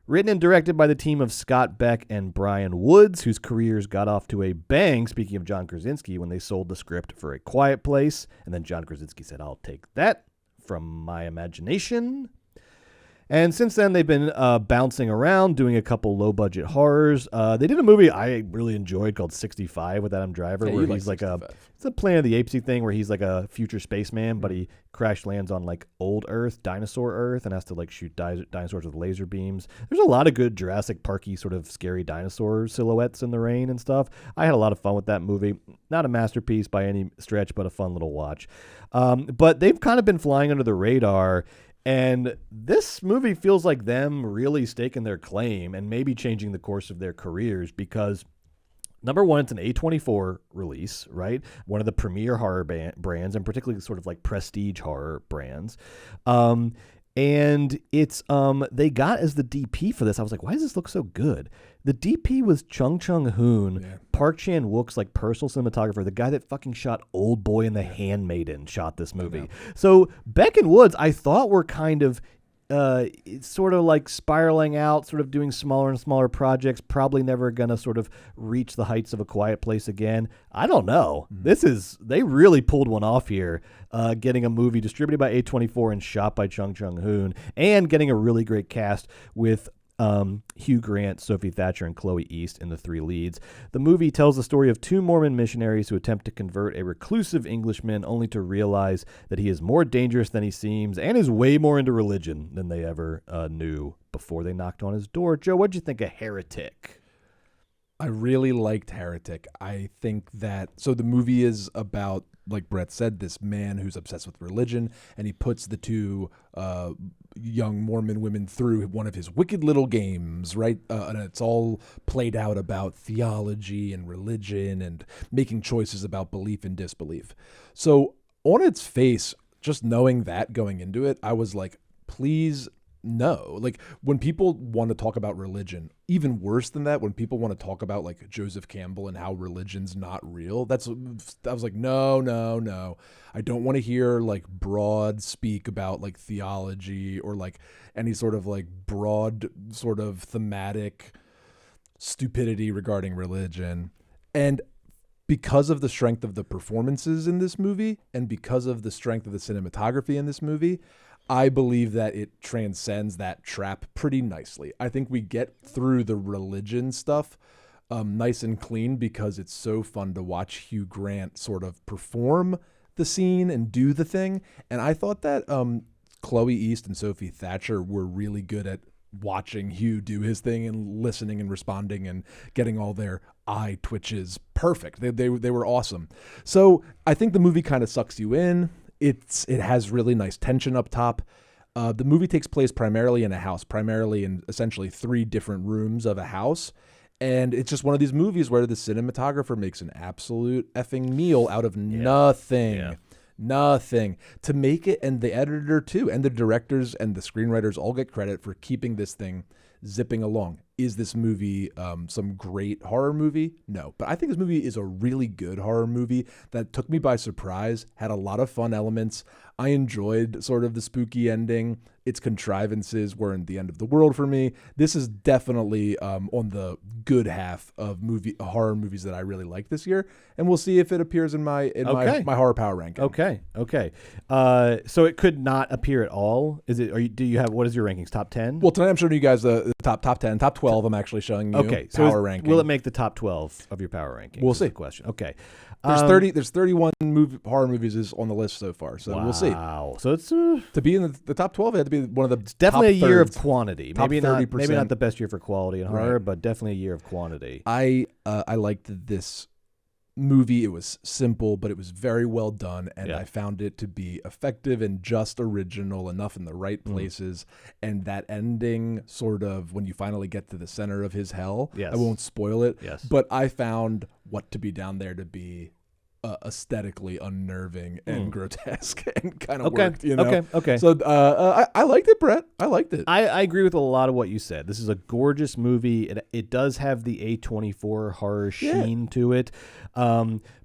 Written and directed by the team of Scott Beck and Brian Woods, whose careers got off to a bang, speaking of John Krasinski, when they sold the script for A Quiet Place. And then John Krasinski said, I'll take that from my imagination. And since then, they've been bouncing around, doing a couple low-budget horrors. They did a movie I really enjoyed called 65 with Adam Driver, where he's like it's a Planet of the Apes thing where he's like a future spaceman, but he crash lands on like old Earth, dinosaur Earth, and has to like shoot dinosaurs with laser beams. There's a lot of good Jurassic Parky sort of scary dinosaur silhouettes in the rain and stuff. I had a lot of fun with that movie. Not a masterpiece by any stretch, but a fun little watch. But they've kind of been flying under the radar. And this movie feels like them really staking their claim and maybe changing the course of their careers because, number one, it's an A24 release, right? One of the premier horror brands, and particularly sort of like prestige horror brands. And it's they got as the DP for this. I was like, why does this look so good? The DP was Chung Hoon, Park Chan-wook's like personal cinematographer, the guy that fucking shot Old Boy and The Handmaiden shot this movie. So Beck and Woods, I thought were kind of sort of like spiraling out, sort of doing smaller and smaller projects, probably never going to sort of reach the heights of A Quiet Place again. I don't know. They really pulled one off here, getting a movie distributed by A24 and shot by Chung Hoon, and getting a really great cast with Hugh Grant, Sophie Thatcher, and Chloe East in the three leads. The movie tells the story of two Mormon missionaries who attempt to convert a reclusive Englishman only to realize that he is more dangerous than he seems and is way more into religion than they ever knew before they knocked on his door. Joe, what'd you think of Heretic? I really liked Heretic. I think that, so the movie is about, like Brett said, this man who's obsessed with religion, and he puts the two young Mormon women through one of his wicked little games, right? And it's all played out about theology and religion and making choices about belief and disbelief. So on its face, just knowing that going into it, I was like, please no. Like when people want to talk about religion, even worse than that, when people want to talk about like Joseph Campbell and how religion's not real, I was like, no. I don't want to hear like broad speak about like theology or like any sort of like broad sort of thematic stupidity regarding religion. And because of the strength of the performances in this movie and because of the strength of the cinematography in this movie, I believe that it transcends that trap pretty nicely. I think we get through the religion stuff nice and clean because it's so fun to watch Hugh Grant sort of perform the scene and do the thing. And I thought that Chloe East and Sophie Thatcher were really good at watching Hugh do his thing and listening and responding and getting all their eye twitches perfect. They were awesome. So I think the movie kind of sucks you in. It has really nice tension up top. The movie takes place primarily in a house, primarily in essentially 3 different rooms of a house. And it's just one of these movies where the cinematographer makes an absolute effing meal out of nothing. Yeah. Nothing to make it, and the editor too, and the directors and the screenwriters all get credit for keeping this thing zipping along. Is this movie some great horror movie? No, but I think this movie is a really good horror movie that took me by surprise, had a lot of fun elements. I enjoyed sort of the spooky ending. Its contrivances weren't the end of the world for me. This is definitely on the good half of horror movies that I really like this year, and we'll see if it appears in my horror power ranking. Okay. So it could not appear at all. Is it? Do you have, what is your rankings? Top 10? Well, tonight I'm showing you guys the top 10, top 12. I'm actually showing you. Okay, so power ranking. Will it make the top 12 of your power ranking? We'll see. The question. Okay. There's 31 horror movies is on the list so far, so we'll see. Wow. So it's to be in the top 12, it had to be one of the. It's definitely top a year thirds. of quantity. Top Maybe 30%. not the best year for quality in horror, Right. but definitely a year of quantity. I liked this movie. It was simple, but it was very well done, and I found it to be effective and just original enough in the right places. And that ending, sort of when you finally get to the center of his hell, I won't spoil it, but I found what to be down there to be aesthetically unnerving and grotesque and kind of Okay. worked, you know? Okay. So I liked it, Brett. I liked it. I agree with a lot of what you said. This is a gorgeous movie. It does have the A24 horror sheen to it.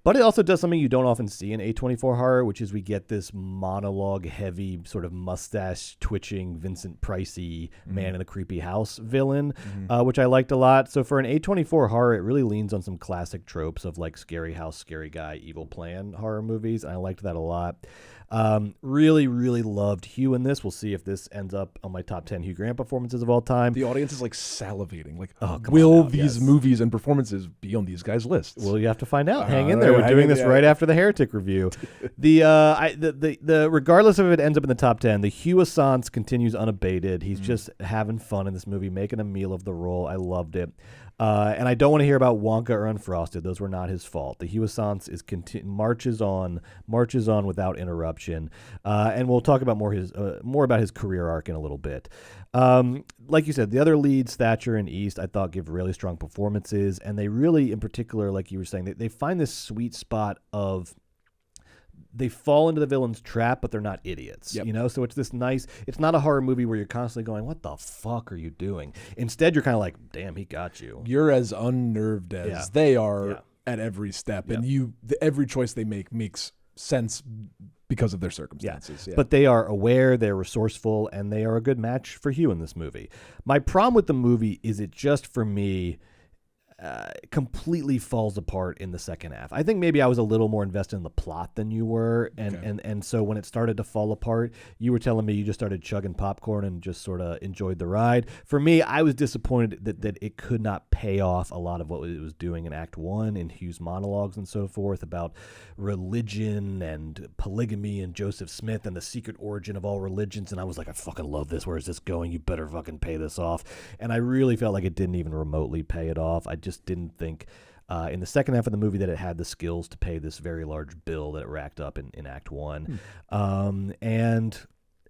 But it also does something you don't often see in A24 horror, which is we get this monologue-heavy, sort of mustache-twitching, Vincent Pricey man in a creepy house villain, which I liked a lot. So for an A24 horror, it really leans on some classic tropes of like scary house, scary guy, evil plan horror movies. And I liked that a lot. Really, really loved Hugh in this. We'll see if this ends up on my top 10 Hugh Grant performances of all time. The audience is like salivating. Like, come will on now, these movies and performances be on these guys' lists? Well, you have to find out. Hang in there. We're doing this right after the Heretic review. The regardless of if it ends up in the top 10, the Hugh Assance continues unabated. He's just having fun in this movie, making a meal of the role. I loved it. And I don't want to hear about Wonka or Unfrosted. Those were not his fault. The Hugh Assance marches on without interruption. And we'll talk about more about his career arc in a little bit. Like you said, the other leads, Thatcher and East, I thought give really strong performances, and they really, in particular, like you were saying, they find this sweet spot of. They fall into the villain's trap, but they're not idiots, you know? So it's this nice, it's not a horror movie where you're constantly going, what the fuck are you doing? Instead, you're kind of like, damn, he got you. You're as unnerved as they are at every step. And every choice they make makes sense because of their circumstances. Yeah. But they are aware, they're resourceful, and they are a good match for Hugh in this movie. My problem with the movie is it just, for me, completely falls apart in the second half. I think maybe I was a little more invested in the plot than you were, and so when it started to fall apart, you were telling me you just started chugging popcorn and just sort of enjoyed the ride. For me, I was disappointed that it could not pay off a lot of what it was doing in Act 1 in Hugh's monologues and so forth about religion and polygamy and Joseph Smith and the secret origin of all religions, and I was like, I fucking love this. Where is this going? You better fucking pay this off. And I really felt like it didn't even remotely pay it off. I just didn't think in the second half of the movie that it had the skills to pay this very large bill that it racked up in Act 1. And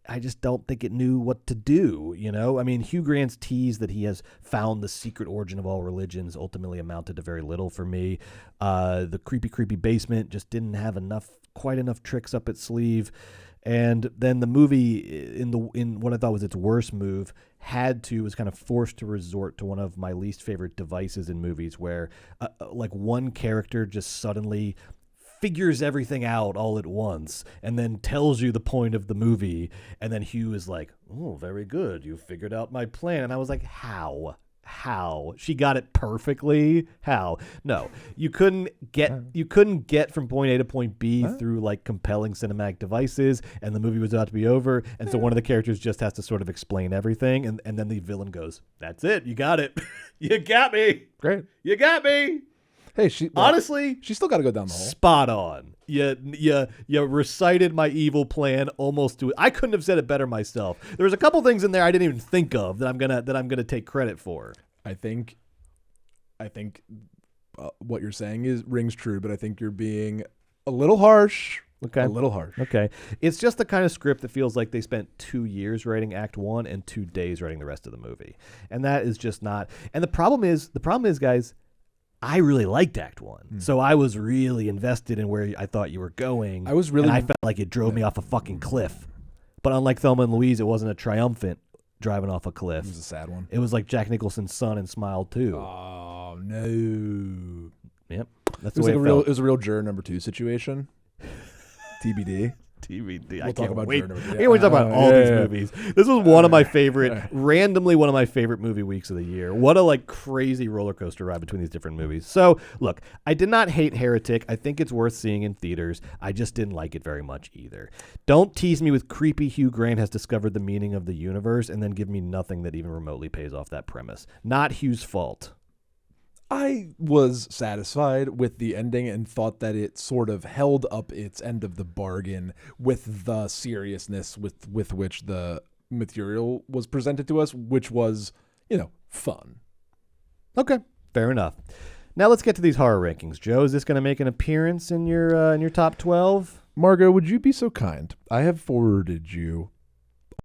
I just don't think it knew what to do, you know? I mean, Hugh Grant's tease that he has found the secret origin of all religions ultimately amounted to very little for me. The creepy basement just didn't have quite enough tricks up its sleeve. And then the movie, in what I thought was its worst move, was kind of forced to resort to one of my least favorite devices in movies, where like one character just suddenly figures everything out all at once and then tells you the point of the movie, and then Hugh is like, "Oh, very good, you figured out my plan." And I was like, how she got it perfectly? How? No, you couldn't get from point A to point B through like compelling cinematic devices, and the movie was about to be over, and so one of the characters just has to sort of explain everything, and then the villain goes, "That's it, you got it. You got me. Great, you got me." Hey, honestly, she's still got to go down the hole. Spot on. You recited my evil plan almost to it. I couldn't have said it better myself. There was a couple things in there I didn't even think of that I'm gonna take credit for. I think what you're saying rings true, but I think you're being a little harsh. Okay. A little harsh. Okay. It's just the kind of script that feels like they spent 2 years writing Act 1 and 2 days writing the rest of the movie, and that is just not. And the problem is, guys, I really liked Act 1. So I was really invested in where I thought you were going. I felt like it drove me off a fucking cliff. But unlike Thelma and Louise, it wasn't a triumphant driving off a cliff. It was a sad one. It was like Jack Nicholson's son in Smile 2. Oh, no. Yep. That's the way it felt. It was a real Juror number 2 situation. TBD. TBD. We'll talk about Juror number 2. I can't wait to talk about all these movies. This was one of my favorite, randomly one of my favorite movie weeks of the year. What a like crazy roller coaster ride between these different movies. So look, I did not hate Heretic. I think it's worth seeing in theaters. I just didn't like it very much either. Don't tease me with creepy Hugh Grant has discovered the meaning of the universe and then give me nothing that even remotely pays off that premise. Not Hugh's fault. I was satisfied with the ending and thought that it sort of held up its end of the bargain with the seriousness with which the material was presented to us, which was, fun. Okay, fair enough. Now let's get to these horror rankings. Joe, is this going to make an appearance in your top 12? Margot, would you be so kind? I have forwarded you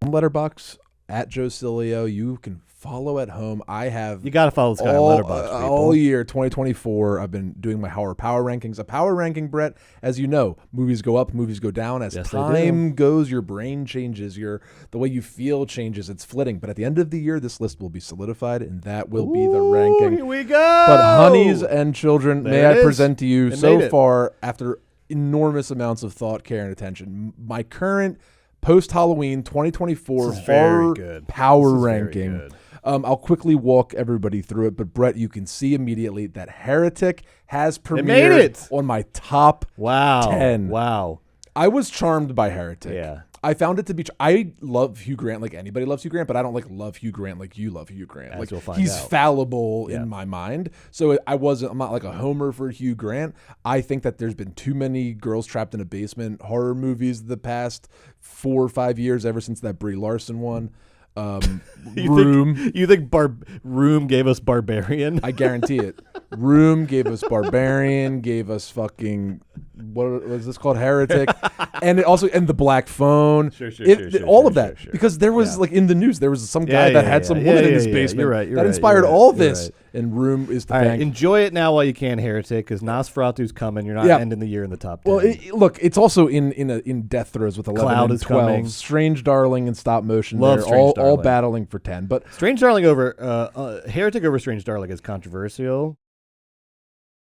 on Letterboxd at Joe Cilio. You can follow at home. I have You got to follow this guy on Letterboxd, people. all year 2024. I've been doing my Horror Power Rankings. A power ranking, Brett, as you know, movies go up, movies go down. As time goes, your brain changes, the way you feel changes. It's flitting. But at the end of the year, this list will be solidified, and that will be the ranking. Here we go. But honeys and children, may I present to you so far, after enormous amounts of thought, care, and attention, my current post-Halloween 2024 horror power ranking. I'll quickly walk everybody through it, but Brett, you can see immediately that Heretic has premiered on my top 10. Wow. I was charmed by Heretic. Yeah. I found it to be. I love Hugh Grant like anybody loves Hugh Grant, but I don't love Hugh Grant like you love Hugh Grant. As we'll find he's out. fallible in my mind. So I'm not like a homer for Hugh Grant. I think that there's been too many girls trapped in a basement horror movies the past 4 or 5 years, ever since that Brie Larson one. Room. You think Room gave us Barbarian? I guarantee it. Room gave us Barbarian, gave us fucking, what was this called? Heretic. And it also, and The Black Phone. All of that. Because there was like in the news, there was some guy that had some woman in his basement. You're right, that inspired all this. And Room is the thing. Enjoy it now while you can, Heretic, because Nosferatu's coming. You're not ending the year in the top 10. Well, look, it's also in death throes with 11 Cloud and is 12. coming. Strange Darling and Stop Motion. Love They're Strange Darling. all battling for 10. But Strange Darling over Heretic over Strange Darling is controversial.